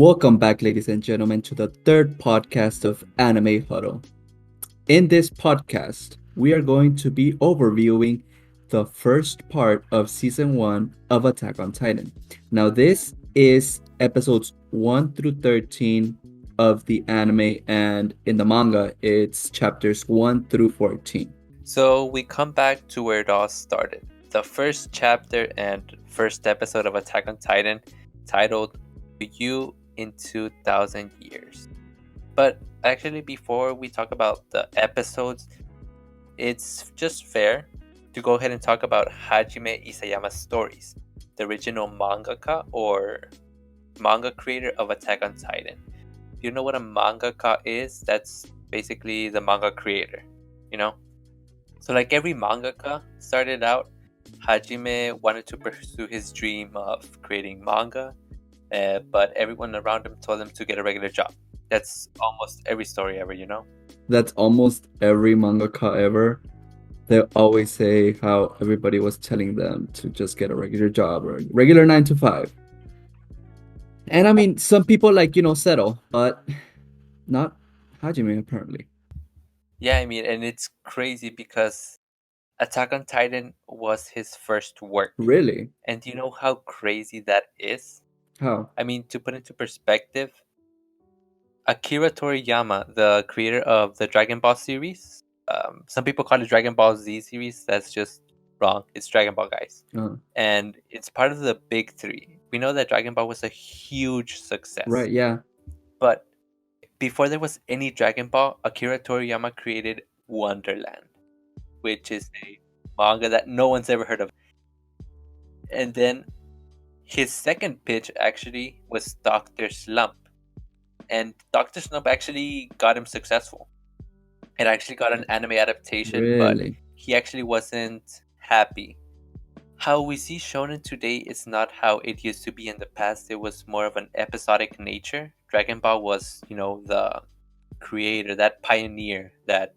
Welcome back, ladies and gentlemen, to the third podcast of Anime Huddle. In this podcast, we are going to be overviewing the first part of season 1 of Attack on Titan. Now, this is episodes 1 through 13 of the anime, and in the manga, it's chapters 1 through 14. So we come back to where it all started. The first chapter and first episode of Attack on Titan, titled You in 2000 Years. But actually, before we talk about the episodes, it's just fair to go ahead and talk about Hajime Isayama's stories, the original mangaka or manga creator of Attack on Titan. If you know what a mangaka is, that's basically the manga creator, you know? So like every mangaka started out, Hajime wanted to pursue his dream of creating manga, but everyone around him told him to get a regular job. That's almost every story ever, you know? That's almost every mangaka ever. They always say how everybody was telling them to just get a regular job or a regular 9 to 5. And I mean, some people settle, but not Hajime apparently. Yeah, I mean, and it's crazy because Attack on Titan was his first work. Really? And do you know how crazy that is? How? I mean, to put into perspective, Akira Toriyama, the creator of the Dragon Ball series, some people call it Dragon Ball Z series. That's just wrong. It's Dragon Ball, guys. And it's part of the big three. We know that Dragon Ball was a huge success. Right, yeah. But before there was any Dragon Ball, Akira Toriyama created Wonderland, which is a manga that no one's ever heard of. And then his second pitch actually was Dr. Slump. And Dr. Slump actually got him successful. It actually got an anime adaptation, Really? but he actually wasn't happy. How we see shonen today is not how it used to be in the past. It was more of an episodic nature. Dragon Ball was, the creator, that pioneer that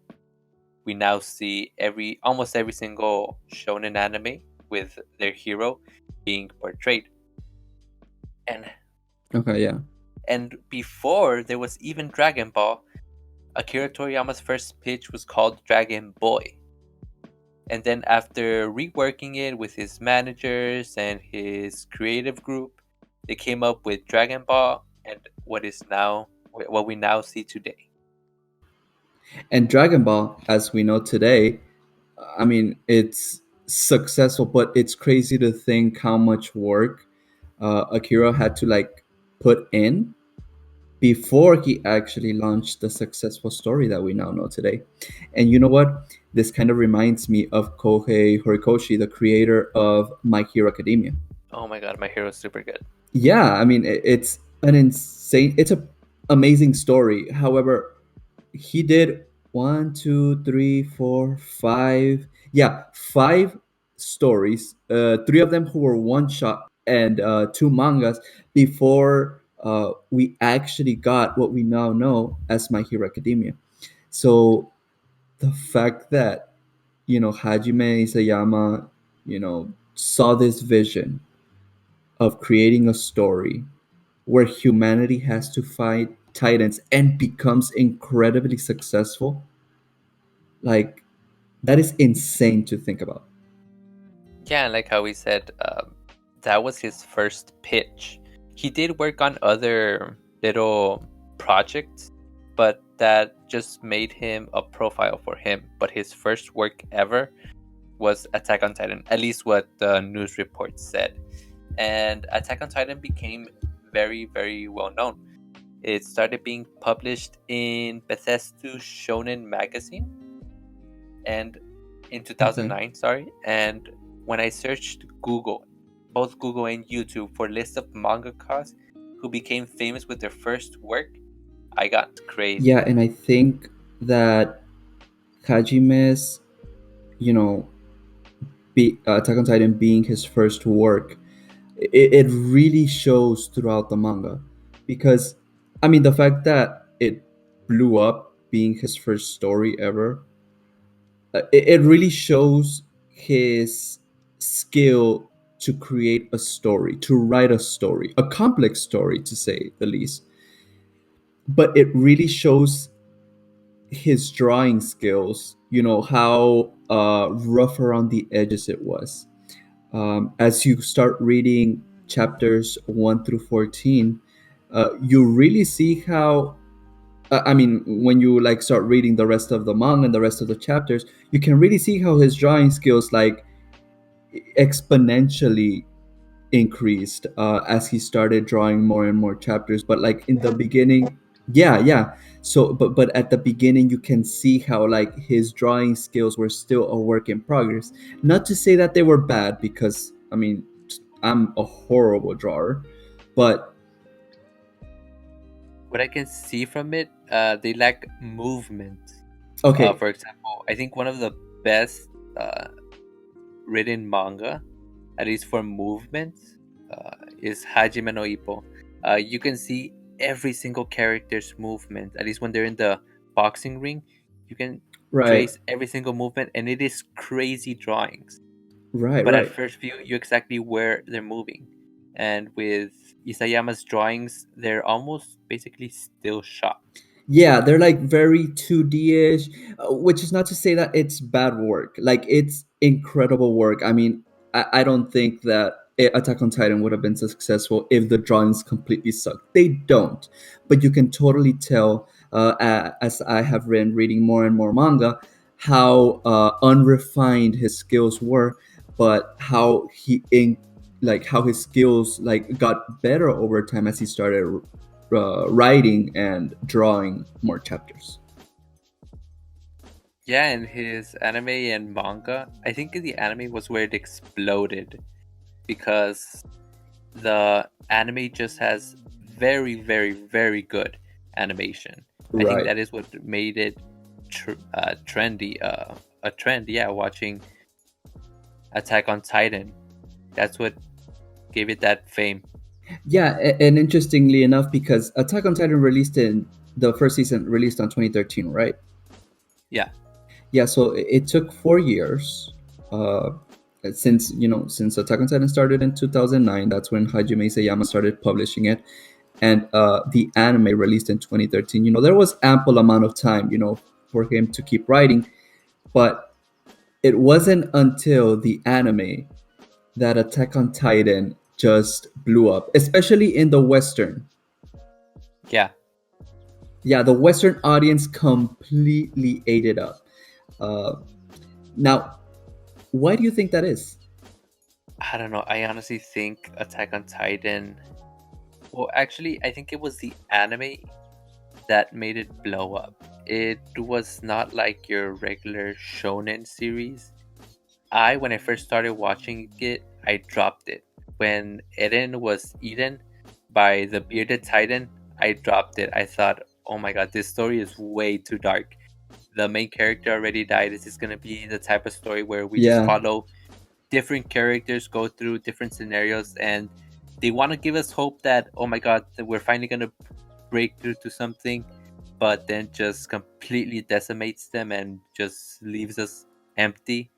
we now see almost every single shonen anime with their hero being portrayed. And Okay, yeah. And before there was even Dragon Ball, Akira Toriyama's first pitch was called Dragon Boy. And then after reworking it with his managers and his creative group, they came up with Dragon Ball and what we now see today. And Dragon Ball, as we know today, I mean, it's successful, but it's crazy to think how much work Akira had to put in before he actually launched the successful story that we now know today. And you know what? This kind of reminds me of Kohei Horikoshi, the creator of My Hero Academia. Oh my god, My Hero is super good. Yeah, I mean, it's an amazing story. However, he did one, two, three, four, five. Yeah, five stories. Three of them who were one shot, and two mangas before we actually got what we now know as My Hero Academia. So the fact that Hajime Isayama saw this vision of creating a story where humanity has to fight titans and becomes incredibly successful, like, that is insane to think about. Yeah, and like how we said, that was his first pitch. He did work on other little projects, but that just made him a profile for him. But his first work ever was Attack on Titan, at least what the news reports said. And Attack on Titan became very, very well known. It started being published in Bethesda Shonen magazine, and in 2009, sorry. And when I searched Google, both Google and YouTube, for lists of mangakas who became famous with their first work, I got crazy. Yeah, and I think that Hajime's, Attack on Titan being his first work, it really shows throughout the manga, because I mean the fact that it blew up being his first story ever, it really shows his skill to create a story, to write a story, a complex story to say the least. But it really shows his drawing skills, how rough around the edges it was. As you start reading chapters 1 through 14, you really see how, I mean, when you like start reading the rest of the manga and the rest of the chapters, you can really see how his drawing skills like exponentially increased as he started drawing more and more chapters. But like in the beginning, yeah, yeah. So, but at the beginning, you can see how like his drawing skills were still a work in progress. Not to say that they were bad, because I mean, I'm a horrible drawer, but What I can see from it, they lack movement. okay, For example, I think one of the best uh, written manga, at least for movement, is Hajime no Ippo. You can see every single character's movement, at least when they're in the boxing ring. You can right, trace every single movement, and it is crazy drawings. right, But at right. first view, you exactly where they're moving. And with Isayama's drawings, they're almost basically still shots. Yeah, they're like very 2D-ish, which is not to say that it's bad work. Like it's incredible work. I mean, I don't think that Attack on Titan would have been successful if the drawings completely sucked. They don't, but you can totally tell, as I have been reading more and more manga, how unrefined his skills were, but how like how his skills like got better over time as he started writing and drawing more chapters. Yeah, and his anime and manga, I think the anime was where it exploded because the anime just has very, very, very good animation. I think Right. that is what made it trendy, a trend. Yeah, watching Attack on Titan. That's what gave it that fame. Yeah, and interestingly enough, because Attack on Titan released in the first season released on 2013, right? Yeah, Yeah, so it took 4 years. Uh, since Attack on Titan started in 2009, that's when Hajime Isayama started publishing it, and the anime released in 2013. There was ample amount of time, for him to keep writing, but it wasn't until the anime that Attack on Titan just blew up, especially in the Western. yeah. Yeah, the Western audience completely ate it up. Uh, Now, why do you think that is? I don't know. I honestly think Attack on Titan. Well, actually, I think it was the anime that made it blow up. It was not like your regular shonen series. When I first started watching it, I dropped it. When Eren was eaten by the bearded titan, I dropped it. I thought, oh my god, this story is way too dark. The main character already died. Is this gonna be the type of story where we just Yeah, follow different characters go through different scenarios and they want to give us hope that, oh my god, that we're finally gonna break through to something, but then just completely decimates them and just leaves us empty.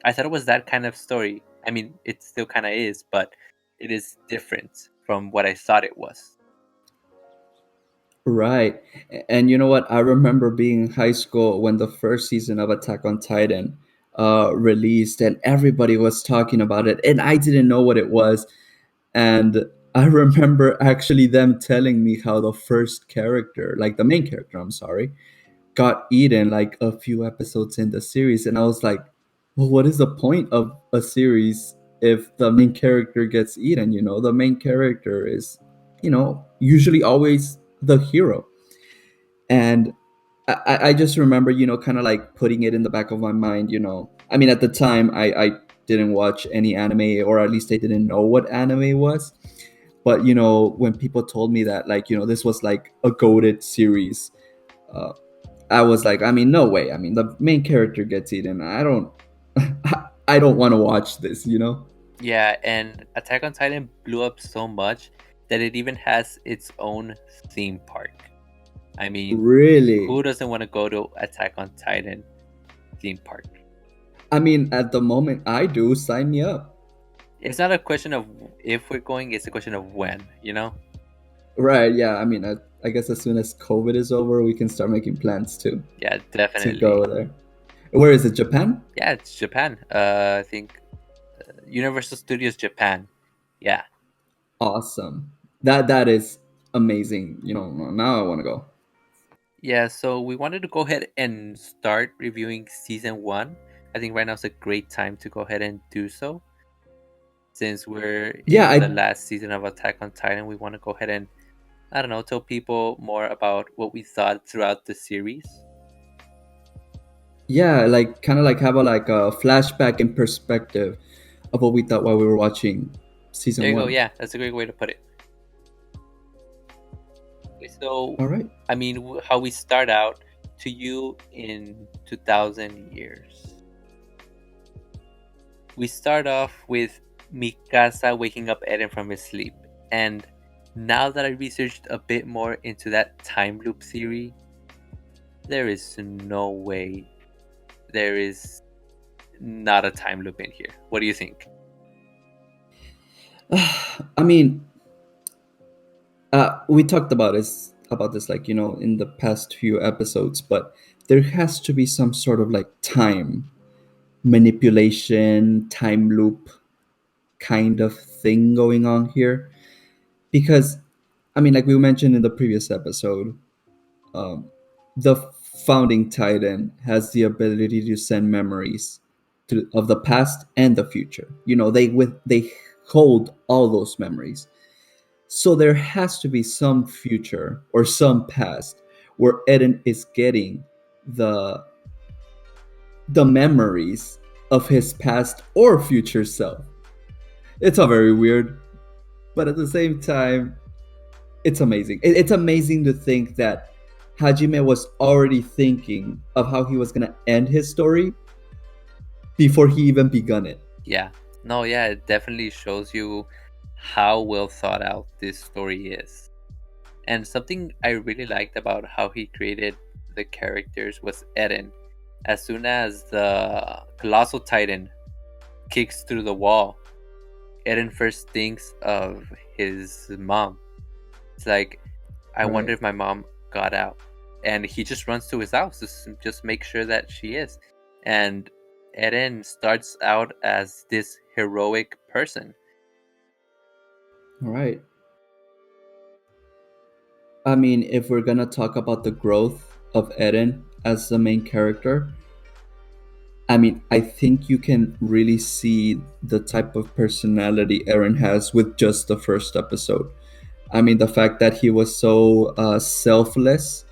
I thought it was that kind of story. I mean, it still kind of is, but it is different from what I thought it was. right. And you know what? I remember being in high school when the first season of Attack on Titan released, and everybody was talking about it, and I didn't know what it was. And I remember actually them telling me how the first character, like the main character, I'm sorry, got eaten like a few episodes in the series, and I was like, well, what is the point of a series if the main character gets eaten? The main character is, usually always the hero. And I just remember, kind of like putting it in the back of my mind. I mean, at the time, I didn't watch any anime, or at least I didn't know what anime was. But when people told me that, like, this was like a goated series, uh, I was like, I mean, no way. I mean, the main character gets eaten. I don't, I don't want to watch this. Yeah, and Attack on Titan blew up so much that it even has its own theme park. I mean, Really? who doesn't want to go to Attack on Titan theme park? I mean, at the moment, I do. Sign me up. It's not a question of if we're going; it's a question of when. You know? Right? Yeah. I mean, I guess as soon as COVID is over, we can start making plans Yeah, to definitely. go there. Where is it? Japan? Yeah, it's Japan. I think Universal Studios Japan. Yeah. Awesome. That is amazing. Now I want to go. Yeah, so we wanted to go ahead and start reviewing season one. I think right now is a great time to go ahead and do so. Since we're Yeah, in the I last season of Attack on Titan, we want to go ahead and, I don't know, tell people more about what we thought throughout the series. yeah, like kind of like have a flashback in perspective of what we thought while we were watching There season you go. one. Yeah, that's a great way to put it. Okay, so, All right. I mean, how we start out to you in 2000 years. We start off with Mikasa waking up Eren from his sleep. And now that I researched a bit more into that time loop theory, there is no way there is not a time loop in here. What do you think? I mean, we talked about this like in the past few episodes, but there has to be some sort of like time manipulation, time loop kind of thing going on here because I mean, like we mentioned in the previous episode, um, the founding titan has the ability to send memories of the past and the future. They hold all those memories. So there has to be some future or some past where Eden is getting the the memories of his past or future self. It's all very weird, but at the same time, it's amazing. It's amazing to think that Hajime was already thinking of how he was gonna end his story before he even begun it. Yeah. No, yeah, it definitely shows you how well thought out this story is. And something I really liked about how he created the characters was Eren. As soon as the Colossal Titan kicks through the wall, Eren first thinks of his mom. It's like, I wonder Right. if my mom got out. And he just runs to his house to just make sure that she is. And Eren starts out as this heroic person. All right. I mean, if we're gonna talk about the growth of Eren as the main character, I mean, I think you can really see the type of personality Eren has with just the first episode. I mean, the fact that he was so selfless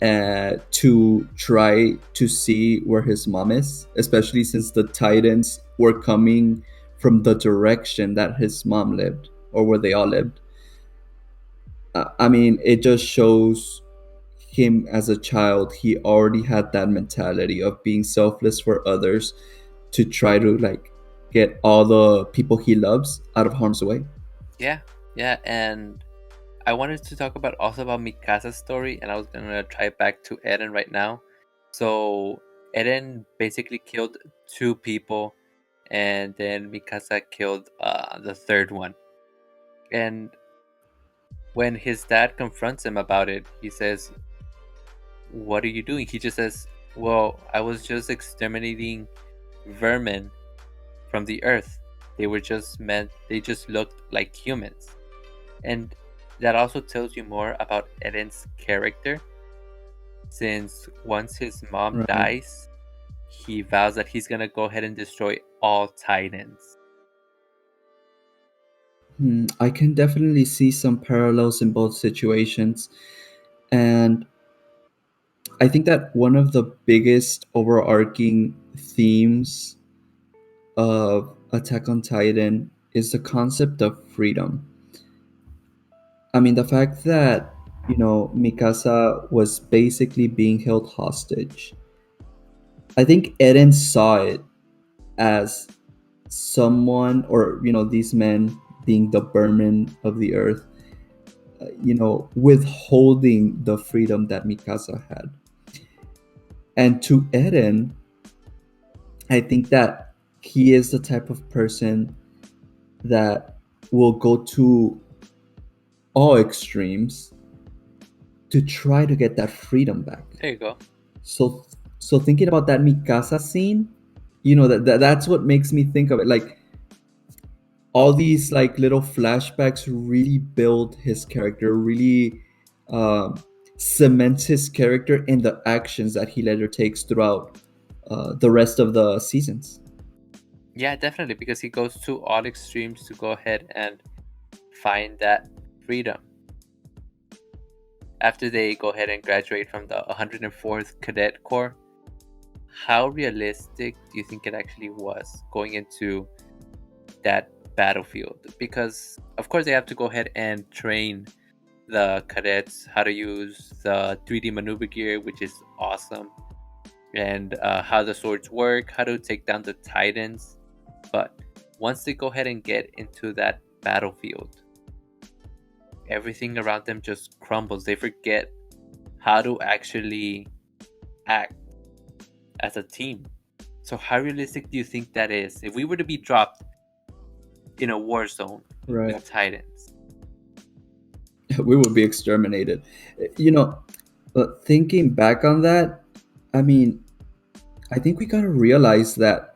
to try to see where his mom is, especially since the Titans were coming from the direction that his mom lived or where they all lived. I mean, it just shows him as a child. He already had that mentality of being selfless for others to try to like get all the people he loves out of harm's way. Yeah, yeah, and I wanted to talk about also about Mikasa's story, and I was gonna try it back to Eren right now. So Eren basically killed two people, and then Mikasa killed the third one. And when his dad confronts him about it, he says, "What are you doing?" He just says, "Well, I was just exterminating vermin from the earth. They were just meant. They just looked like humans." And that also tells you more about Eren's character, since once his mom Right. dies, he vows that he's gonna go ahead and destroy all Titans. I can definitely see some parallels in both situations. And I think that one of the biggest overarching themes of Attack on Titan is the concept of freedom. I mean, the fact that, Mikasa was basically being held hostage. I think Eren saw it as someone, or, these men being the Burman of the earth, withholding the freedom that Mikasa had. And to Eren, I think that he is the type of person. that will go to all extremes to try to get that freedom back. There you go. So so thinking about that Mikasa scene, that's what makes me think of it. Like all these like little flashbacks really build his character, really um, cements his character in the actions that he later takes throughout the rest of the seasons. Yeah, definitely, because he goes to all extremes to go ahead and find that freedom. After they go ahead and graduate from the 104th Cadet Corps, how realistic do you think it actually was going into that battlefield? Because, of course, they have to go ahead and train the cadets how to use the 3D maneuver gear, which is awesome, and how the swords work, how to take down the Titans. But once they go ahead and get into that battlefield, everything around them just crumbles. They forget how to actually act as a team. So, how realistic do you think that is? If we were to be dropped in a war zone Right. with Titans. We would be exterminated. You know, thinking back on that, I mean, I think we gotta realize that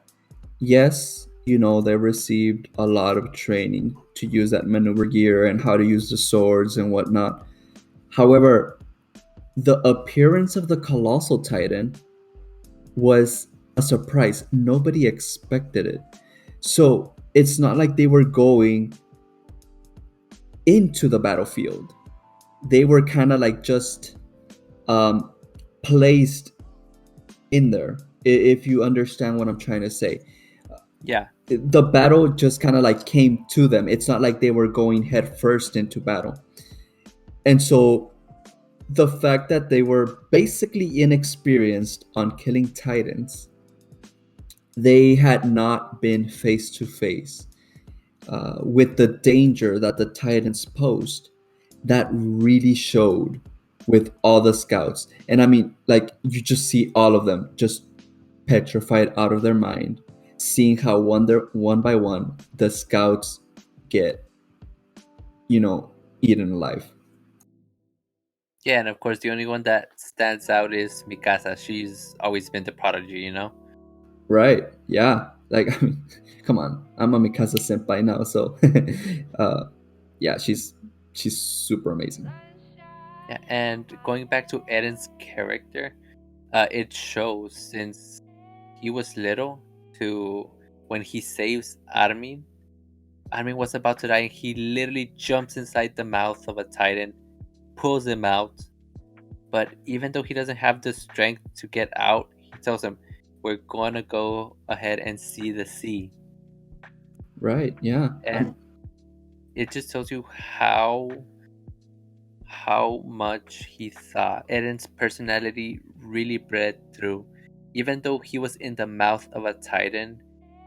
yes, they received a lot of training to use that maneuver gear and how to use the swords and whatnot. However, the appearance of the colossal titan was a surprise. Nobody expected it. So it's not like they were going into the battlefield. They were kind of like just um, placed in there, if you understand what I'm trying to say. Yeah. The battle just kind of like came to them. It's not like they were going head first into battle. And so the fact that they were basically inexperienced on killing titans, they had not been face to face with the danger that the titans posed, that really showed with all the scouts. And I mean, like, you just see all of them just petrified out of their mind, seeing how one by one the scouts get, you know, eaten alive. Yeah, and of course, the only one that stands out is Mikasa. She's always been the prodigy. Right? Yeah. Like, I mean, come on, I'm a Mikasa senpai now, so uh, yeah, she's super amazing. Yeah, and going back to Eden's character, it shows since he was little to when he saves Armin. Armin was about to die, and he literally jumps inside the mouth of a Titan, pulls him out. But even though he doesn't have the strength to get out, he tells him, "We're gonna go ahead and see the sea." Right? Yeah. And it just tells you how much he thought. Eden's personality really bred through. Even though he was in the mouth of a Titan,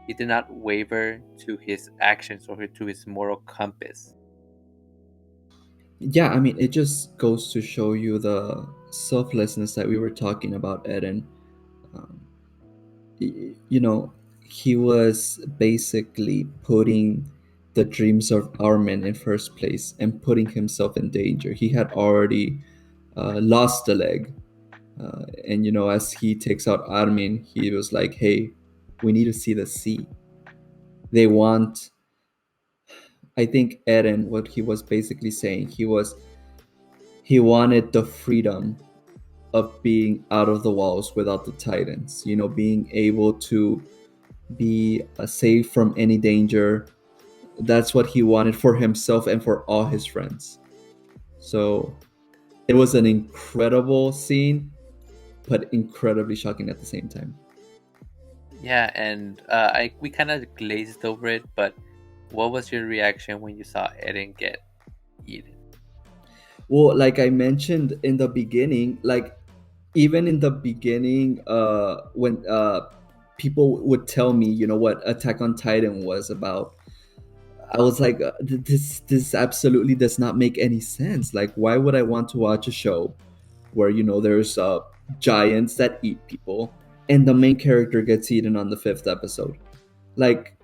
he did not waver to his actions or to his moral compass. Yeah, I mean, it just goes to show you the selflessness that we were talking about, Eden. Um, you know, he was basically putting the dreams of our men in first place and putting himself in danger. He had already lost a leg. And, as he takes out Armin, he was like, hey, we need to see the sea. They want, I think Eren, what he was basically saying, he wanted the freedom of being out of the walls without the titans, being able to be safe from any danger. That's what he wanted for himself and for all his friends. So it was an incredible scene, but incredibly shocking at the same time. Yeah, and we kind of glazed over it, but what was your reaction when you saw Eren get eaten? Well, like I mentioned in the beginning, like even in the beginning, when people would tell me, what Attack on Titan was about, I was like, this absolutely does not make any sense. Like, why would I want to watch a show where there's giants that eat people and the main character gets eaten on the fifth episode? Like,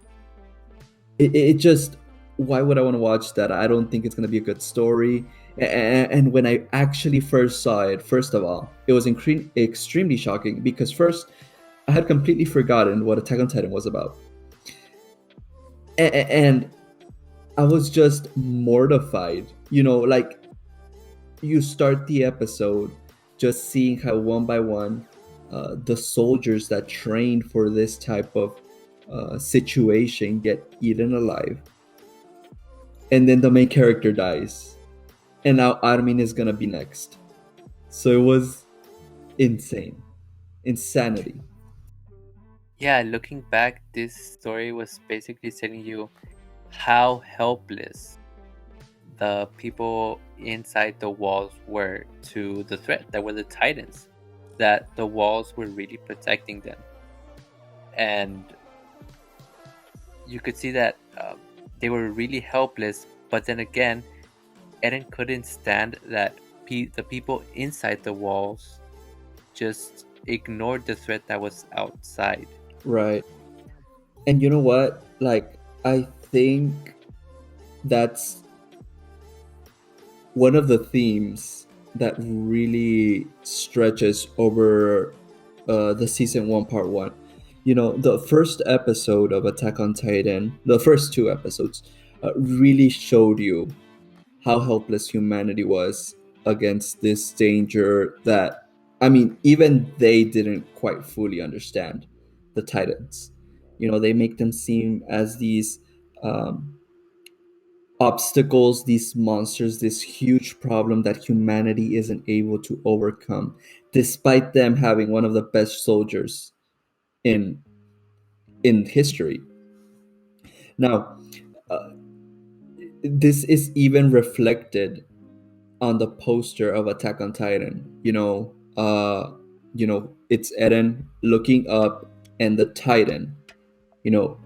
it just why would I want to watch that? I don't think it's going to be a good story. And when I actually first saw it, first of all, it was extremely shocking because first, I had completely forgotten what Attack on Titan was about. And I was just mortified. Like you start the episode just seeing how one by one the soldiers that trained for this type of situation get eaten alive. And then the main character dies. And now Armin is gonna be next. So it was insane. Insanity. Yeah, looking back, this story was basically telling you how helpless the people inside the walls were to the threat that were the Titans, that the walls were really protecting them. And you could see that they were really helpless, but then again, Eren couldn't stand that the people inside the walls just ignored the threat that was outside. Right. And you know what? Like, I think that's one of the themes that really stretches over the season one, part one. The first episode of Attack on Titan, the first two episodes, really showed you how helpless humanity was against this danger that, I mean, even they didn't quite fully understand the Titans. They make them seem as these um, obstacles, these monsters, this huge problem that humanity isn't able to overcome, despite them having one of the best soldiers in history. Now, uh, this is even reflected on the poster of Attack on Titan. It's Eren looking up and the Titan,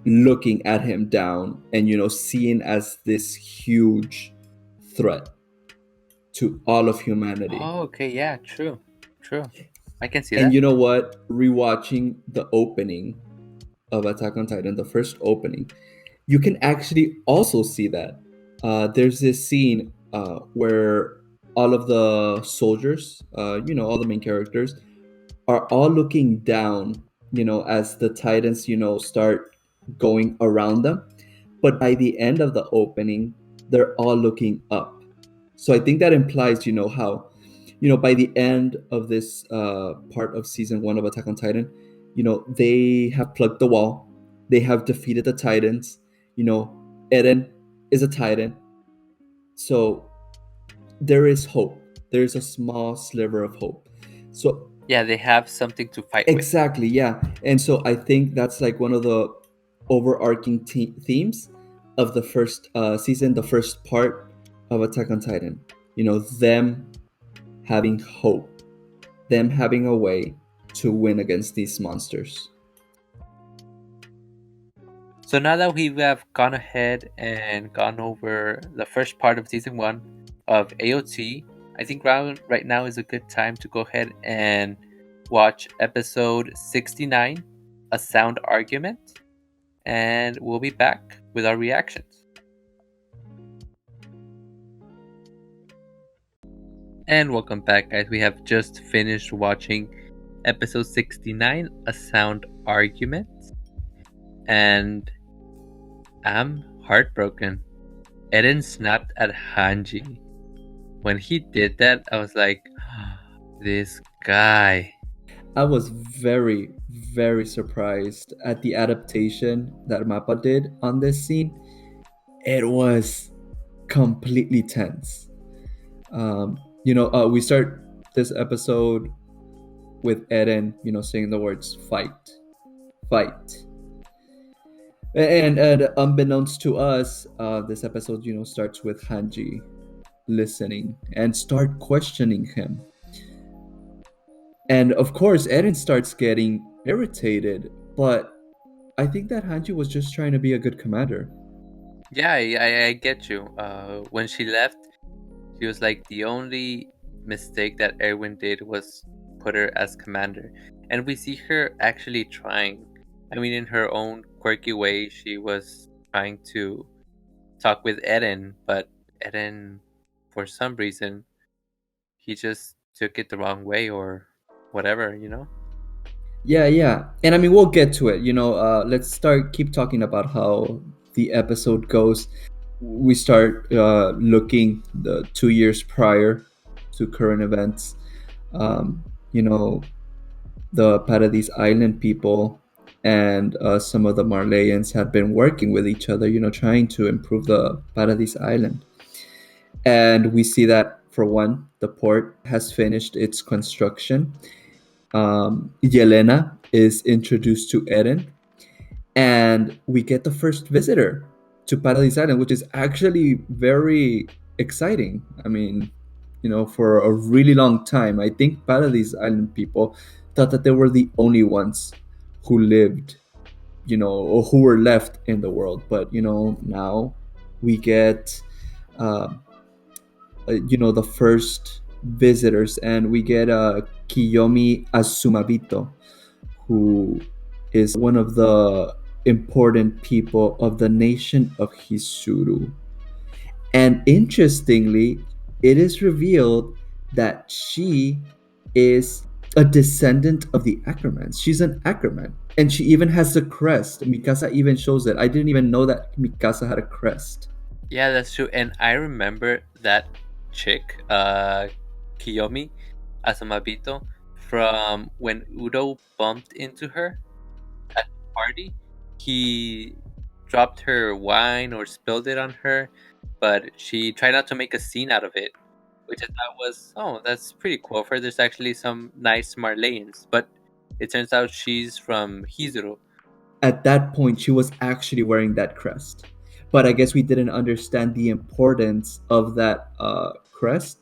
looking at him down and seen as this huge threat to all of humanity. Oh, okay, yeah, true, true. I can see And that. you know what? Rewatching the opening of Attack on Titan, the first opening, you can actually also see that. There's this scene where all of the soldiers, all the main characters, are all looking down, as the Titans, start going around them. But by the end of the opening, they're all looking up. So I think that implies, how, by the end of this part of season one of Attack on Titan, they have plugged the wall, they have defeated the Titans. Eren is a Titan, so there is hope. There is a small sliver of hope. So Yeah, they have something to fight with. exactly, yeah. And so I think that's like one of the overarching themes of the first season, the first part of Attack on Titan. Them having hope, them having a way to win against these monsters. So now that we have gone ahead and gone over the first part of season one of AOT, I think right now is a good time to go ahead and watch episode 69, A Sound Argument, and we'll be back with our reactions. And welcome back, guys. We have just finished watching episode 69, A Sound Argument, and I'm heartbroken. Eren snapped at Hanji. When he did that, I was like, this guy. I was very, very surprised at the adaptation that Mappa did on this scene. It was completely tense. We start this episode with Eren, saying the words "fight, fight," and unbeknownst to us, this episode, starts with Hanji listening and start questioning him. And of course, Eren starts getting irritated, but I think that Hanji was just trying to be a good commander. Yeah, I get you. When she left, she was like, the only mistake that Erwin did was put her as commander. And we see her actually trying. I mean, in her own quirky way, she was trying to talk with Eren, but Eren, for some reason, he just took it the wrong way or whatever, you know? Yeah, yeah. And I mean, we'll get to it. Let's keep talking about how the episode goes. We start looking the 2 years prior to current events. Um, you know, the Paradise Island people and some of the Marleyans had been working with each other, trying to improve the Paradise Island. And we see that, for one, the port has finished its construction. Yelena is introduced to Eren, and we get the first visitor to Paradise Island, which is actually very exciting. I mean, for a really long time, I think Paradise Island people thought that they were the only ones who lived, or who were left in the world. But now we get, uh, the first visitors, and we get Kiyomi Azumabito, who is one of the important people of the nation of Hisuru. And interestingly, it is revealed that she is a descendant of the Ackermans. She's an Ackerman. And she even has a crest. Mikasa even shows it. I didn't even know that Mikasa had a crest. Yeah, that's true. And I remember that chick, Kiyomi Asumabito, from when Udo bumped into her at the party. He dropped her wine or spilled it on her, but she tried not to make a scene out of it, which I thought was, oh, that's pretty cool. For there's actually some nice Marleyans, but it turns out she's from Hizuru. At that point, she was actually wearing that crest. But I guess we didn't understand the importance of that crest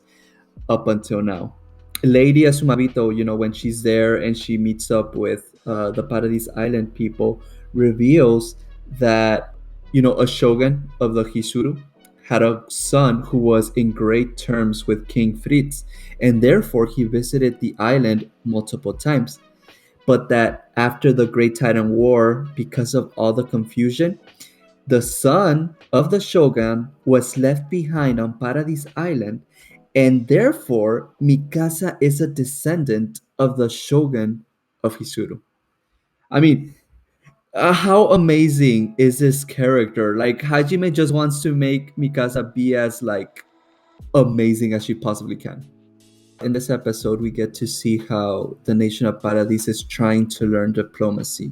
up until now. Lady Asumabito, when she's there and she meets up with the Paradise Island people, reveals that, a shogun of the Hisuru had a son who was in great terms with King Fritz, and therefore he visited the island multiple times. But that after the Great Titan War, because of all the confusion, the son of the shogun was left behind on Paradise Island, and therefore Mikasa is a descendant of the shogun of Hisuru. I mean, how amazing is this character? Like, Hajime just wants to make Mikasa be as like amazing as she possibly can. In this episode, we get to see how the nation of Paradis is trying to learn diplomacy,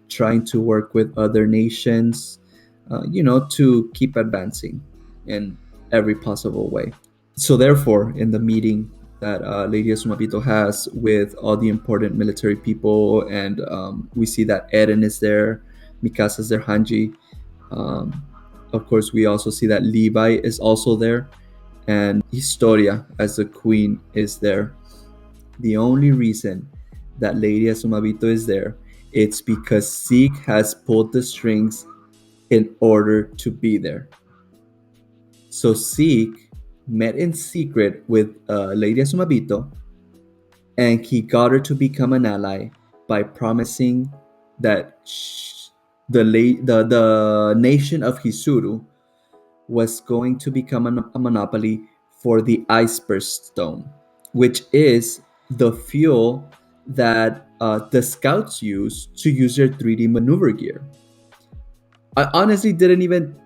trying to work with other nations, to keep advancing in every possible way. So, therefore, in the meeting that Lady Sumabito has with all the important military people, and we see that Eren is there, Mikasa's there, Hanji. Um, of course, we also see that Levi is also there, and Historia as the queen is there. The only reason that Lady Asumabito is there, it's because Zeke has pulled the strings in order to be there. So Zeke met in secret with Lady Asumabito, and he got her to become an ally by promising that the nation of Hisuru was going to become a monopoly for the iceberg stone, which is the fuel that the scouts use their 3D maneuver gear. I honestly didn't even,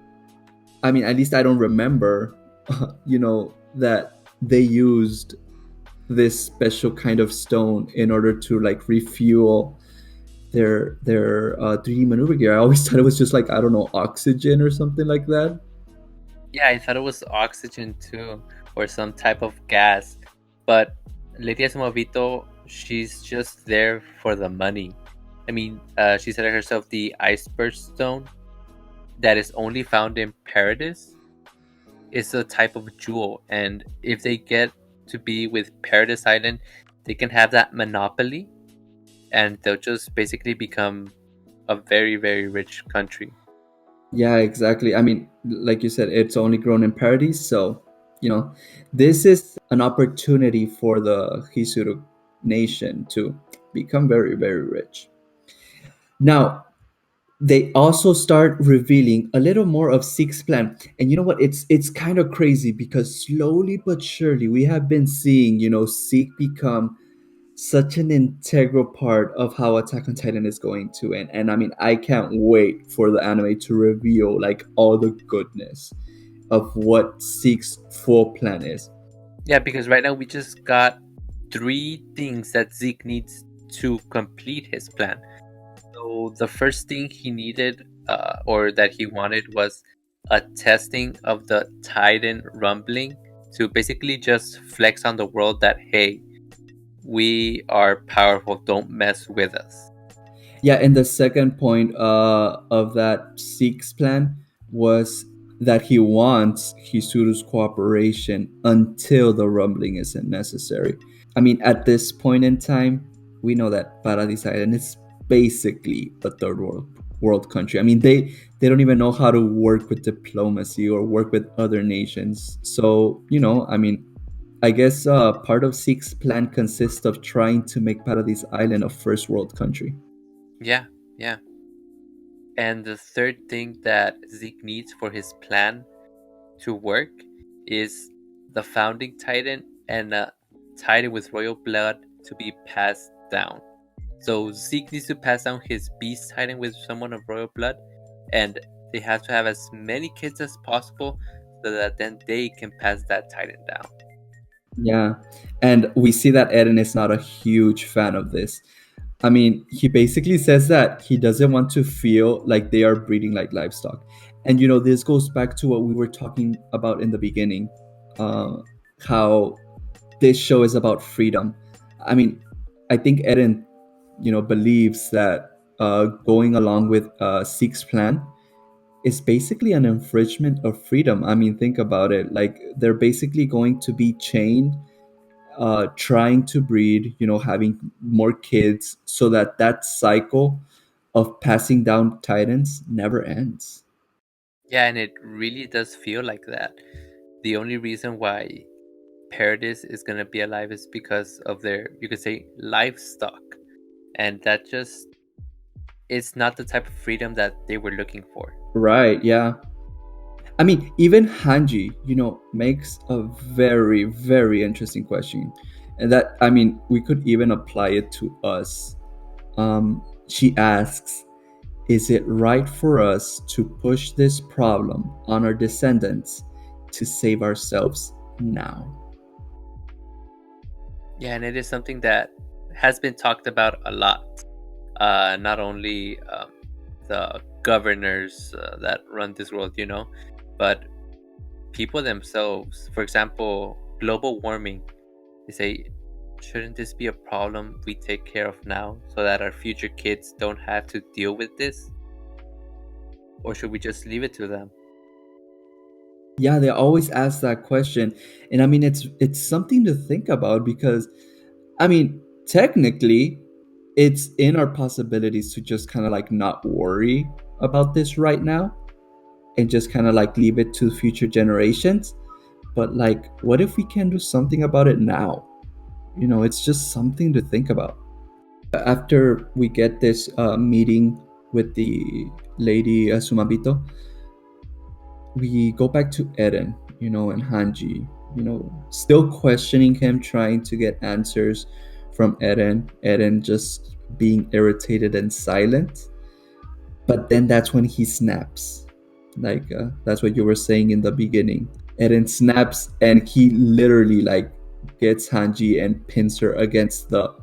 I mean, at least I don't remember, that they used this special kind of stone in order to like refuel their 3D maneuver gear. I always thought it was just like, I don't know, oxygen or something like that. Yeah, I thought it was oxygen too, or some type of gas. But Lydia Sumovito, she's just there for the money. I mean, she said it herself, the iceberg stone that is only found in Paradise is a type of jewel. And if they get to be with Paradise Island, they can have that monopoly and they'll just basically become a very, very rich country. Yeah, exactly. I mean, like you said, it's only grown in paradise. So, this is an opportunity for the Hisuru nation to become very, very rich. Now, they also start revealing a little more of Zeke's plan. And you know what? It's kind of crazy because slowly but surely we have been seeing, Zeke become such an integral part of how Attack on Titan is going to end. And I mean, I can't wait for the anime to reveal like all the goodness of what Zeke's full plan is. Yeah, because right now we just got three things that Zeke needs to complete his plan. So the first thing he needed, or that he wanted, was a testing of the Titan rumbling to basically just flex on the world that, hey, we are powerful, don't mess with us. Yeah, and the second point of that Zeke's plan was that he wants Hisuru's cooperation until the rumbling isn't necessary. I mean, at this point in time, we know that Paradise Island is basically a third world country. I mean, they don't even know how to work with diplomacy or work with other nations. So, I mean, I guess part of Zeke's plan consists of trying to make Paradise Island a first world country. Yeah, yeah. And the third thing that Zeke needs for his plan to work is the founding Titan and a Titan with royal blood to be passed down. So Zeke needs to pass down his beast Titan with someone of royal blood, and they have to have as many kids as possible so that then they can pass that Titan down. Yeah. And we see that Eren is not a huge fan of this. I mean, he basically says that he doesn't want to feel like they are breeding like livestock. And, this goes back to what we were talking about in the beginning, uh, how this show is about freedom. I mean, I think Eren, believes that going along with Zeke's plan is basically an infringement of freedom. I mean, think about it. Like, they're basically going to be chained trying to breed, having more kids so that that cycle of passing down titans never ends. Yeah, and it really does feel like that. The only reason why Paradis is gonna be alive is because of their, you could say, livestock, and that just, it's not the type of freedom that they were looking for. Right, yeah. I mean, even Hanji, makes a very, very interesting question. And that, I mean, we could even apply it to us. She asks, is it right for us to push this problem on our descendants to save ourselves now? Yeah, and it is something that has been talked about a lot. Not only the governors that run this world, but people themselves. For example, global warming. They say, shouldn't this be a problem we take care of now so that our future kids don't have to deal with this? Or should we just leave it to them? Yeah, they always ask that question. And I mean, it's something to think about because I mean, technically it's in our possibilities to just kind of like not worry about this right now and just kind of like leave it to future generations. But like, what if we can do something about it now? It's just something to think about. After we get this meeting with the lady Sumabito, we go back to Eren, and Hanji, still questioning him, trying to get answers from Eren. Eren just being irritated and silent. But then that's when he snaps. Like, that's what you were saying in the beginning. Eren snaps and he literally like gets Hanji and pins her against the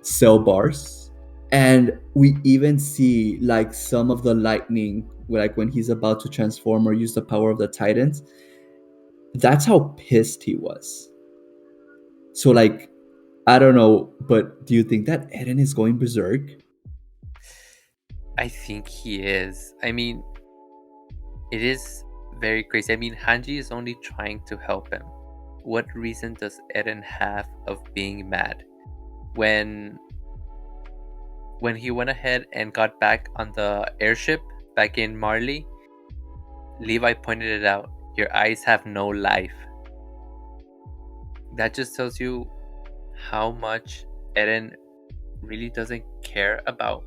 cell bars. And we even see like some of the lightning, like when he's about to transform or use the power of the titans. That's how pissed he was. So like, I don't know, but do you think that Eren is going berserk? I think he is. I mean, it is very crazy. I mean, Hanji is only trying to help him. What reason does Eren have of being mad? When when he went ahead and got back on the airship back in Marley, Levi pointed it out. Your eyes have no life. That just tells you how much Eren really doesn't care about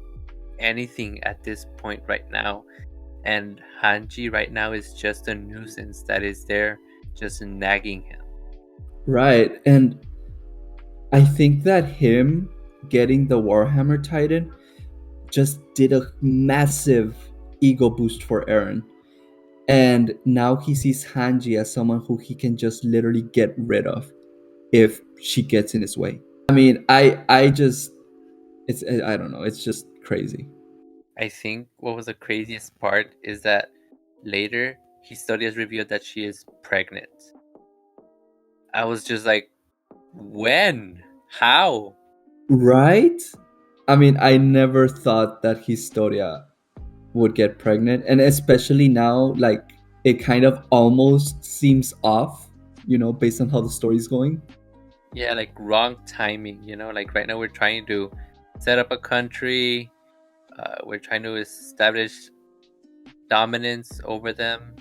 anything at this point right now. And Hanji right now is just a nuisance that is there just nagging him. Right. And I think that him getting the Warhammer Titan just did a massive ego boost for Eren. And now he sees Hanji as someone who he can just literally get rid of if she gets in his way. I mean, I just it's I don't know, it's just crazy. I think what was the craziest part is that later Historia's revealed that she is pregnant. I was just like, when? How? Right? I mean, I never thought that Historia would get pregnant, and especially now, like it kind of almost seems off, based on how the story's going. Yeah, like wrong timing, Like right now we're trying to set up a country, we're trying to establish dominance over them,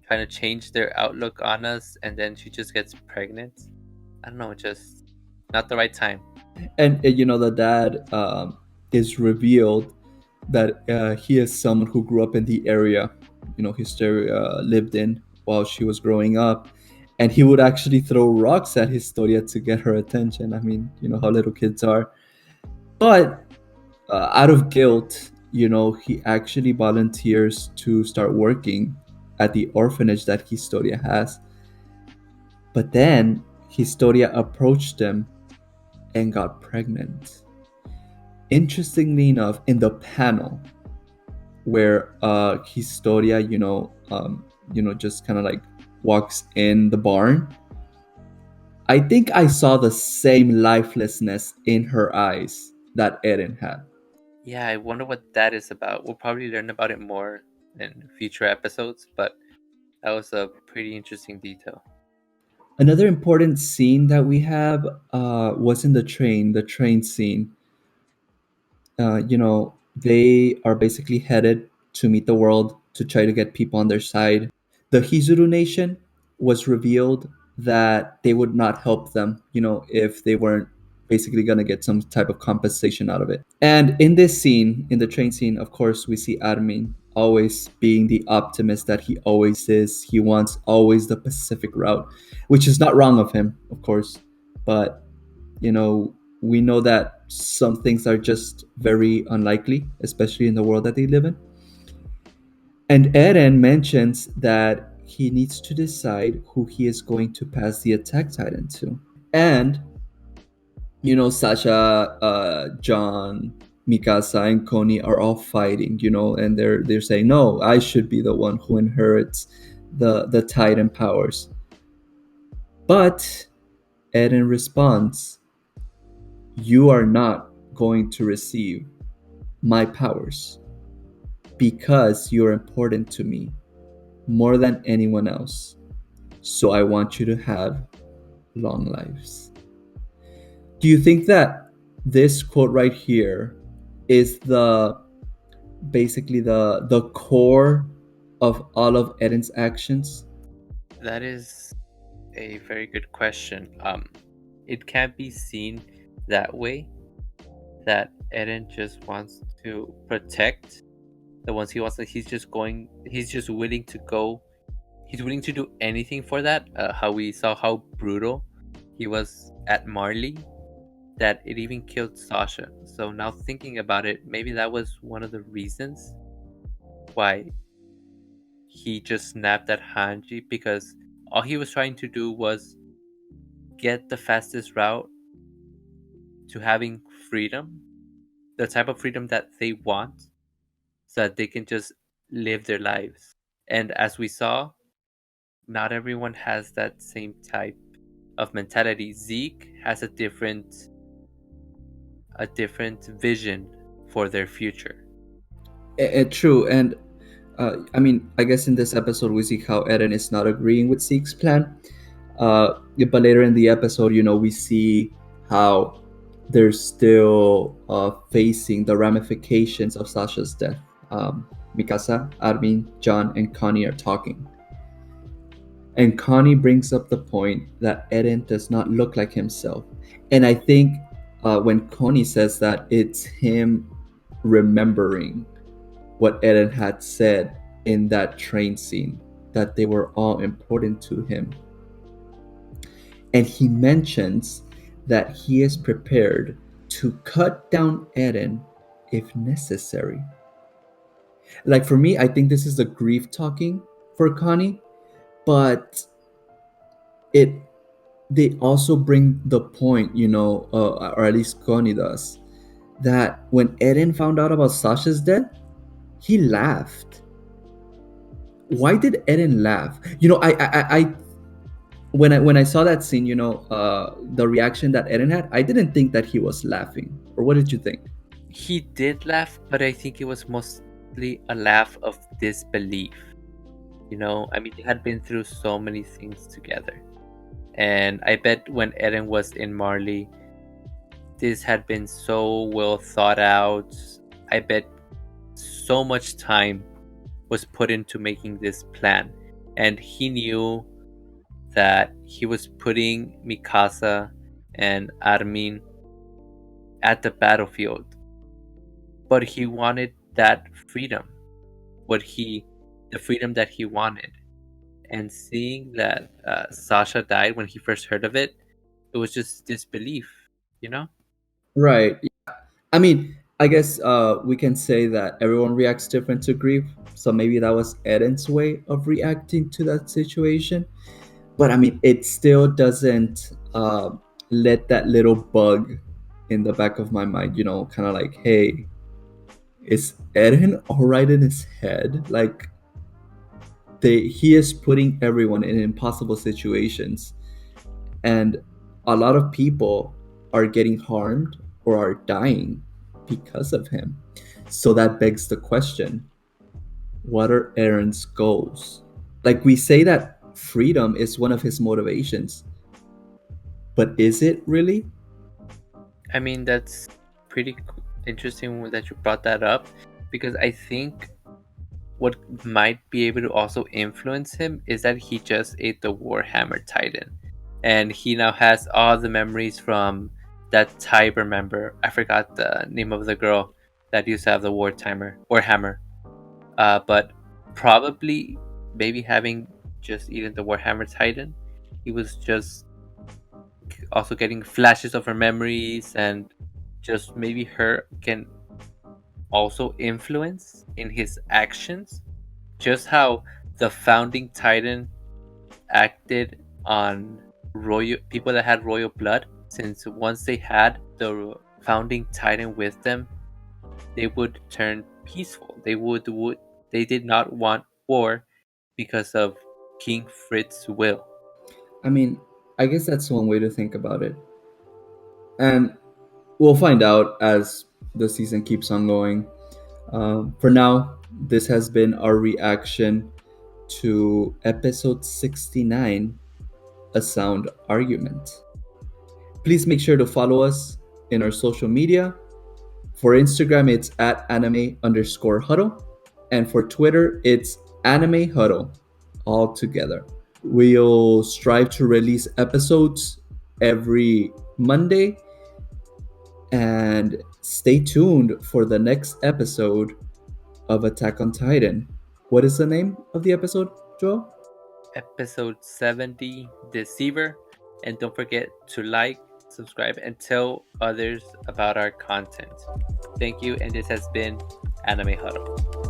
trying to change their outlook on us, and then she just gets pregnant. I don't know, just not the right time. And the dad is revealed that he is someone who grew up in the area, Historia lived in while she was growing up, and he would actually throw rocks at Historia to get her attention. I mean, you know how little kids are. But out of guilt, he actually volunteers to start working at the orphanage that Historia has. But then Historia approached him and got pregnant. Interestingly enough, in the panel where Historia, just kind of like walks in the barn, I think I saw the same lifelessness in her eyes that Eren had. Yeah, I wonder what that is about. We'll probably learn about it more in future episodes, but that was a pretty interesting detail. Another important scene that we have was in the train scene. They are basically headed to meet the world to try to get people on their side. The Hizuru Nation was revealed that they would not help them, if they weren't basically going to get some type of compensation out of it. And in this scene, in the train scene, of course, we see Armin always being the optimist that he always is. He wants always the Pacific route, which is not wrong of him, of course. But, we know that some things are just very unlikely, especially in the world that they live in. And Eren mentions that he needs to decide who he is going to pass the attack titan to. And Sasha, John, Mikasa, and Connie are all fighting, and they're saying, no, I should be the one who inherits the Titan powers. But Eren responds, you are not going to receive my powers because you're important to me more than anyone else. So I want you to have long lives. Do you think that this quote right here is the basically the core of all of Eden's actions? That is a very good question. It can't be seen that way, that Eren just wants to protect the ones he wants. That he's just willing to go. He's willing to do anything for that. How we saw how brutal he was at Marley, that it even killed Sasha. So now thinking about it, maybe that was one of the reasons why he just snapped at Hanji, because all he was trying to do was get the fastest route to having freedom, the type of freedom that they want, so that they can just live their lives. And as we saw, not everyone has that same type of mentality. Zeke has a different vision for their future. True, and I mean, I guess in this episode we see how Eren is not agreeing with Zeke's plan. But later in the episode, we see how they're still facing the ramifications of Sasha's death. Mikasa, Armin, John, and Connie are talking. And Connie brings up the point that Eren does not look like himself. And I think when Connie says that, it's him remembering what Eren had said in that train scene, that they were all important to him. And he mentions that he is prepared to cut down Eren if necessary. Like for me, I think this is the grief talking for Connie, but it they also bring the point, or at least Connie does, that when Eren found out about Sasha's death, he laughed. Why did Eren laugh? I when I saw that scene, the reaction that Eren had, I didn't think that he was laughing. Or what did you think? He did laugh, but I think it was mostly a laugh of disbelief. I mean, they had been through so many things together. And I bet when Eren was in Marley, this had been so well thought out. I bet so much time was put into making this plan. And he knew that he was putting Mikasa and Armin at the battlefield. But he wanted that freedom. The freedom that he wanted. And seeing that Sasha died when he first heard of it, it was just disbelief, you know? Right. I mean, I guess we can say that everyone reacts different to grief. So maybe that was Eden's way of reacting to that situation. But I mean, it still doesn't let that little bug in the back of my mind, kind of like, hey, is Eren all right in his head? Like, he is putting everyone in impossible situations, and a lot of people are getting harmed or are dying because of him. So that begs the question, what are Eren's goals? Like, we say that freedom is one of his motivations, but is it really? I mean, that's pretty interesting that you brought that up, because I think what might be able to also influence him is that he just ate the Warhammer Titan. And he now has all the memories from that Tiber member. I forgot the name of the girl that used to have the Warhammer. But probably, maybe having just eaten the Warhammer Titan, he was just also getting flashes of her memories, and just maybe her can also influence in his actions, just how the founding Titan acted on royal people that had royal blood. Since once they had the founding Titan with them, they would turn peaceful. They did not want war because of King Fritz's will. I mean, I guess that's one way to think about it. And we'll find out as the season keeps on going. For now, this has been our reaction to episode 69, A Sound Argument. Please make sure to follow us in our social media. For Instagram, it's at anime_huddle. And for Twitter, it's anime huddle, all together. We'll strive to release episodes every Monday. And stay tuned for the next episode of Attack on Titan. What is the name of the episode, Joel? Episode 70, Deceiver. And don't forget to like, subscribe, and tell others about our content. Thank you, and this has been Anime Huddle.